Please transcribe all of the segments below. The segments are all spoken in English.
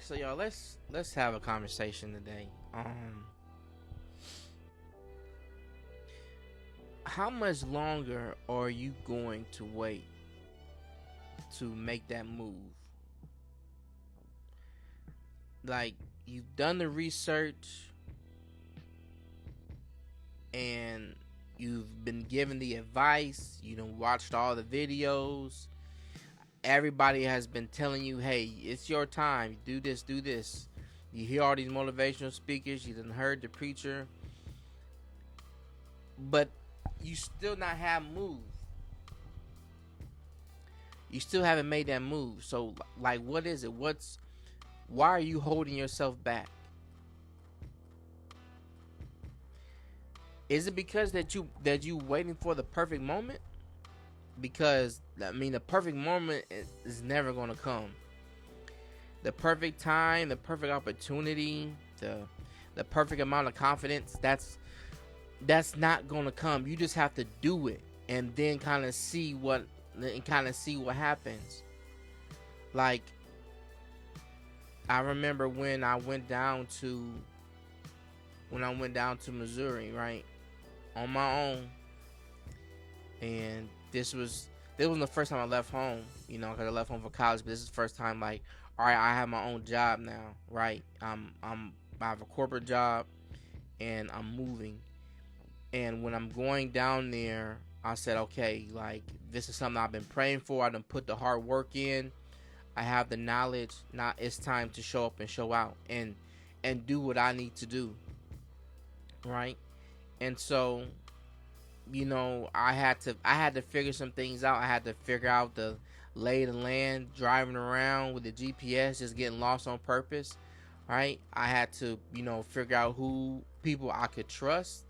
So y'all, let's have a conversation today. How much longer are you going to wait to make that move? Like, you've done the research and you've been given the advice, you done watched all the videos. Everybody has been telling you, hey, it's your time. Do this, do this. You hear all these motivational speakers, you done heard the preacher, but you still not have moved. You still haven't made that move. So like, what is it? Why are you holding yourself back? Is it because that you waiting for the perfect moment? Because I mean, the perfect moment is never going to come. The perfect time, the perfect opportunity, the perfect amount of confidence, that's not going to come. You just have to do it and then kind of see what happens. Like, I remember when I went down to Missouri, right, on my own, and this was the first time I left home, because I left home for college. But this is the first time, like, all right, I have my own job now, right? I have a corporate job, and I'm moving. And when I'm going down there, I said, okay, like, this is something I've been praying for. I done put the hard work in. I have the knowledge. Now it's time to show up and show out and do what I need to do, right? And so, I had to figure some things out. I had to figure out the lay of the land, driving around with the GPS, just getting lost on purpose, right? I had to, figure out who people I could trust.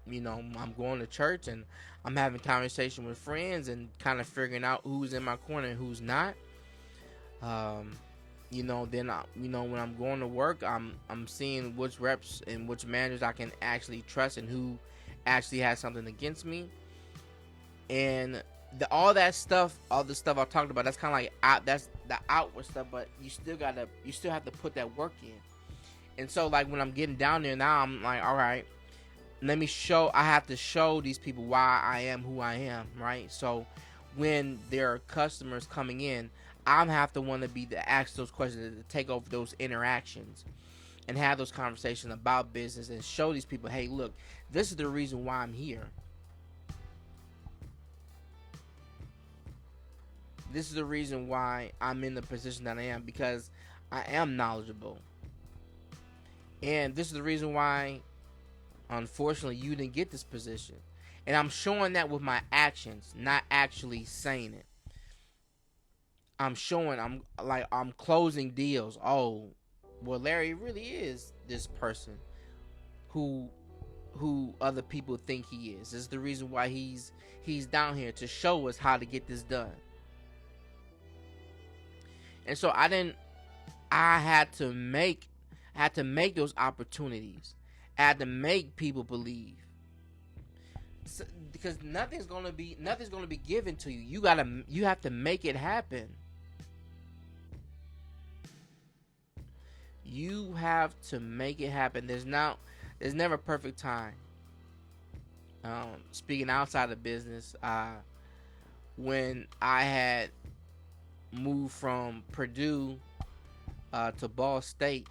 I'm going to church and I'm having conversation with friends and kind of figuring out who's in my corner and who's not. Then when I'm going to work, I'm seeing which reps and which managers I can actually trust and who actually has something against me. And all the stuff I talked about, that's kind of like that's the outward stuff, but you still have to put that work in. And so, like, when I'm getting down there now, I'm like, all right, I have to show these people why I am who I am, right? So when there are customers coming in, I have to want to be to ask those questions, to take over those interactions and have those conversations about business and show these people, hey, look, this is the reason why I'm here. This is the reason why I'm in the position that I am, because I am knowledgeable. And this is the reason why, unfortunately, you didn't get this position. And I'm showing that with my actions, not actually saying it. I'm closing deals. Oh, well, Larry really is this person who other people think he is. This is the reason why he's down here, to show us how to get this done. And so I had to make those opportunities. I had to make people believe. So, because nothing's gonna be given to you. You have to make it happen. You have to make it happen. There's never a perfect time. Speaking outside of business, when I had moved from Purdue to Ball State,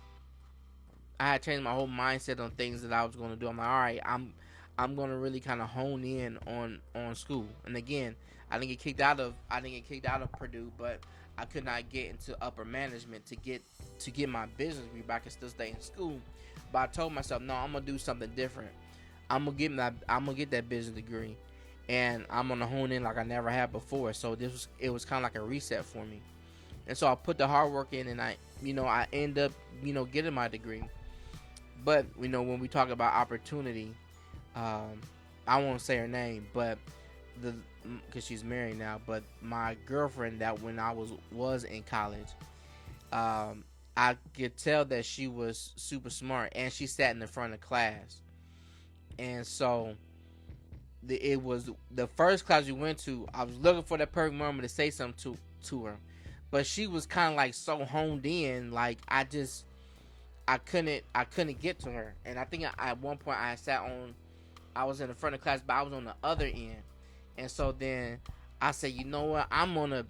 I had changed my whole mindset on things that I was going to do. I'm like, all right, I'm going to really kind of hone in on school. And again, I didn't get kicked out of Purdue, but I could not get into upper management to get my business degree, but I could still stay in school. But I told myself, no, I'm gonna do something different. I'm gonna get that business degree, and I'm gonna hone in like I never had before. So it was kind of like a reset for me. And so I put the hard work in, and I end up getting my degree. But when we talk about opportunity, I won't say her name, but because she's married now, but my girlfriend, that when I was in college, I could tell that she was super smart, and she sat in the front of class. And so it was the first class we went to. I was looking for that perfect moment to say something to her, but she was kind of like so honed in, like I couldn't get to her. And I think at one point I was in the front of class, but I was on the other end. And so then I said, you know what, I'm gonna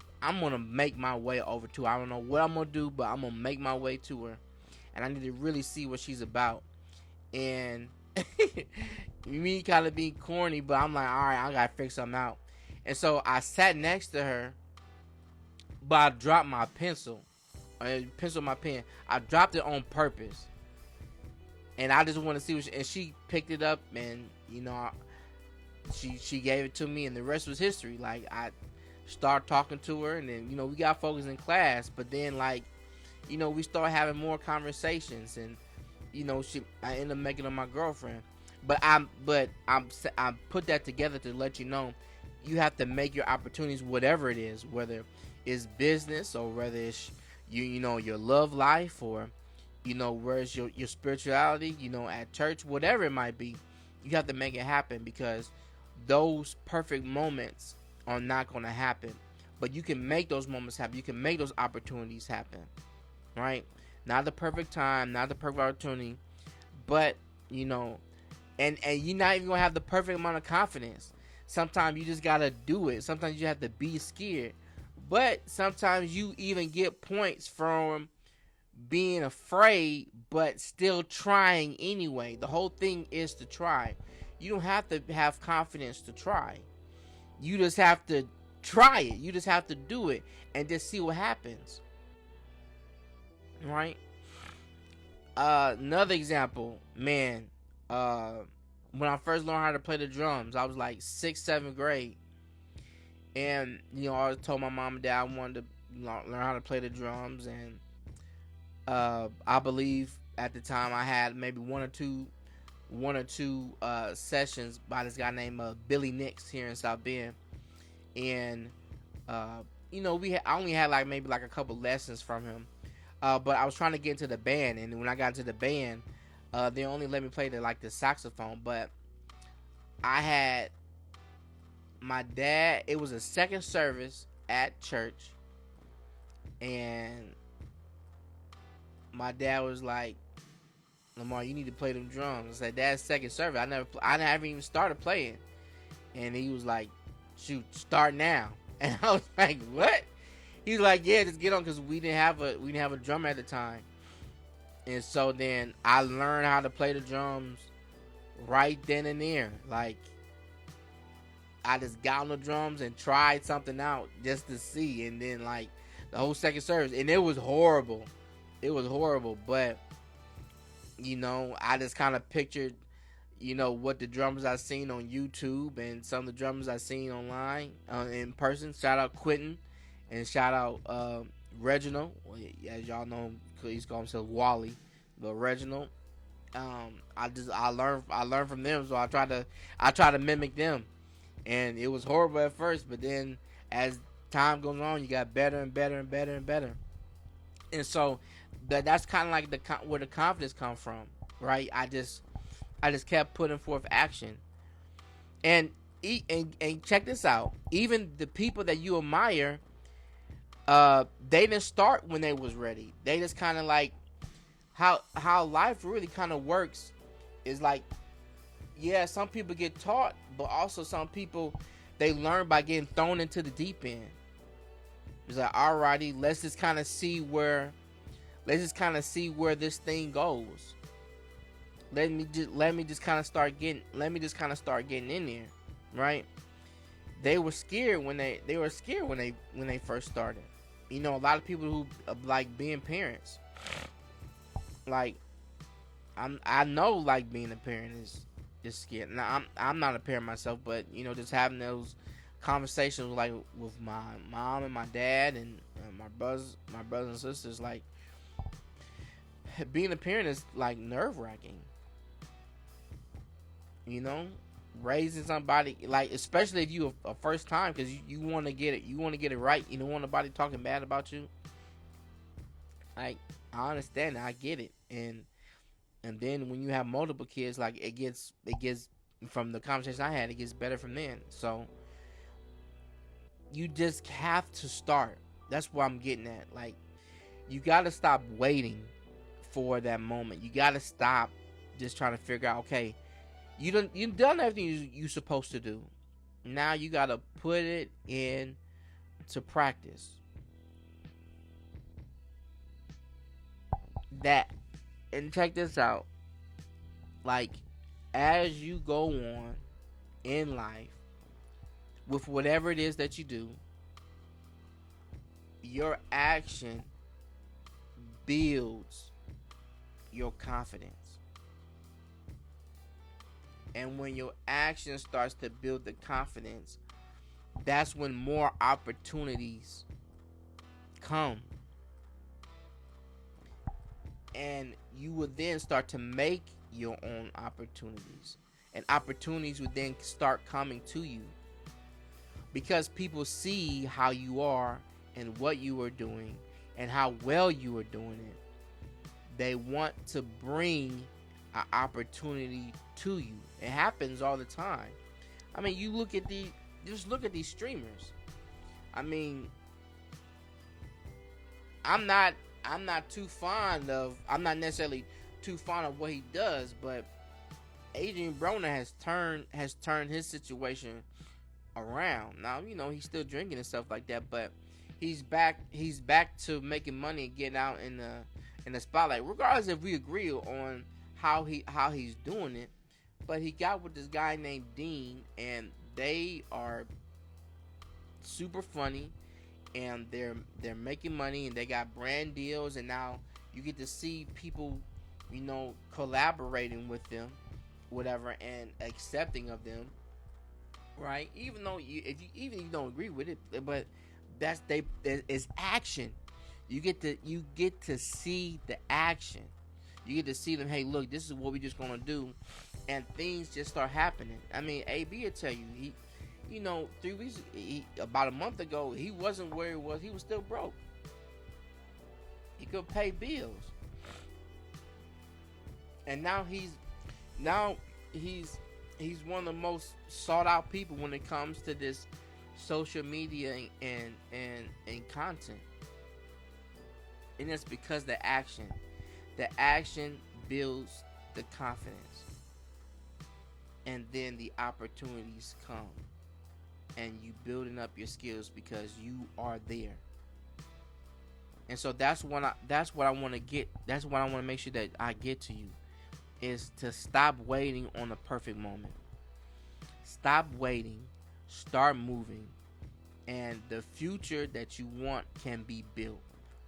make my way over to her. I don't know what I'm gonna do, but I'm gonna make my way to her, and I need to really see what she's about. And me kind of being corny, but I'm like, all right, I gotta figure something out. And so I sat next to her, but I dropped my my pen. I dropped it on purpose, and I just want to see and she picked it up, and she gave it to me, and the rest was history. Like, I started talking to her, and then we got focused in class, but then like we started having more conversations, and I ended up making her my girlfriend. But I'm put that together to let you know you have to make your opportunities, whatever it is, whether it's business or whether it's your love life, or where's your spirituality, at church, whatever it might be. You have to make it happen, because those perfect moments are not going to happen, but you can make those moments happen. You can make those opportunities happen, right? Not the perfect time, not the perfect opportunity, but and you're not even gonna have the perfect amount of confidence. Sometimes you just gotta do it. Sometimes you have to be scared, but sometimes you even get points from being afraid but still trying anyway. The whole thing is to try. You don't have to have confidence to try. You just have to try it. You just have to do it and just see what happens, right? Another example, man. When I first learned how to play the drums, I was like sixth, seventh grade, and I told my mom and dad I wanted to learn how to play the drums, and I believe at the time I had maybe one or two sessions by this guy named Billy Nix here in South Bend, and I only had like maybe like a couple lessons from him. But I was trying to get into the band, and when I got into the band, they only let me play the saxophone. But I had my dad. It was a second service at church, and my dad was like, "Lamar, you need to play them drums." I said, "Dad's second service. I never even started playing." And he was like, "Shoot, start now." And I was like, "What?" He's like, "Yeah, just get on," because we didn't have a drummer at the time. And so then I learned how to play the drums right then and there. Like, I just got on the drums and tried something out just to see, and then like the whole second service, and it was horrible. It was horrible, but I just kind of pictured what the drummers I seen on YouTube and some of the drummers I seen online in person. Shout out Quentin and shout out Reginald. As y'all know him, he's called himself Wally, but Reginald. I learned from them, so I try to mimic them, and it was horrible at first, but then as time goes on, you got better and better and better and better, and so that's kind of like where the confidence comes from, right? I just kept putting forth action, and check this out. Even the people that you admire, they didn't start when they was ready. They just kind of like how life really kind of works is like, yeah, some people get taught, but also some people they learn by getting thrown into the deep end. It's like, alrighty, let's just kind of see where this thing goes. Let me just kind of start getting in there, right? They were scared when they first started. A lot of people who like being parents, like I know like being a parent is scary. Now I'm not a parent myself, but just having those conversations like with my mom and my dad and my brothers and sisters, like being a parent is like nerve-wracking. Raising somebody, like, especially if you a first time, because you want to get it right. You don't want nobody talking bad about you. Like, I understand that, I get it, and then when you have multiple kids, like it gets from the conversation I had, it gets better from then. So you just have to start. That's what I'm getting at. Like, you got to stop waiting for that moment. You got to stop just trying to figure out, okay, you've done everything you're supposed to do. Now you got to put it in to practice. That, and check this out. Like, as you go on in life with whatever it is that you do, your action builds your confidence. And when your action starts to build the confidence, that's when more opportunities come. And you will then start to make your own opportunities. And opportunities would then start coming to you. Because people see how you are and what you are doing and how well you are doing it. They want to bring an opportunity to you. It happens all the time. I mean, just look at these streamers. I mean, I'm not necessarily too fond of what he does, but Adrian Broner has turned his situation around. Now, he's still drinking and stuff like that, but he's back to making money and getting out in the spotlight, regardless if we agree on how he's doing it. But he got with this guy named Dean, and they are super funny, and they're making money, and they got brand deals, and now you get to see people, collaborating with them, whatever, and accepting of them, right? Even though if you don't agree with it, but it's action. You get to see the action. You get to see them. Hey, look, this is what we're just gonna do, and things just start happening. I mean, AB will tell you, he, 3 weeks, about a month ago, he wasn't where he was. He was still broke. He could pay bills, and now he's one of the most sought out people when it comes to this social media and content. And it's because the action builds the confidence, and then the opportunities come, and you building up your skills because you are there. And so that's what I want to get. That's what I want to make sure that I get to you, is to stop waiting on the perfect moment. Stop waiting, start moving, and the future that you want can be built.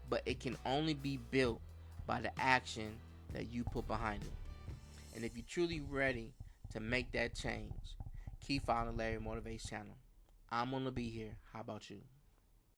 But it can only be built by the action that you put behind it. And if you're truly ready to make that change, keep following Larry Motivates channel. I'm going to be here. How about you?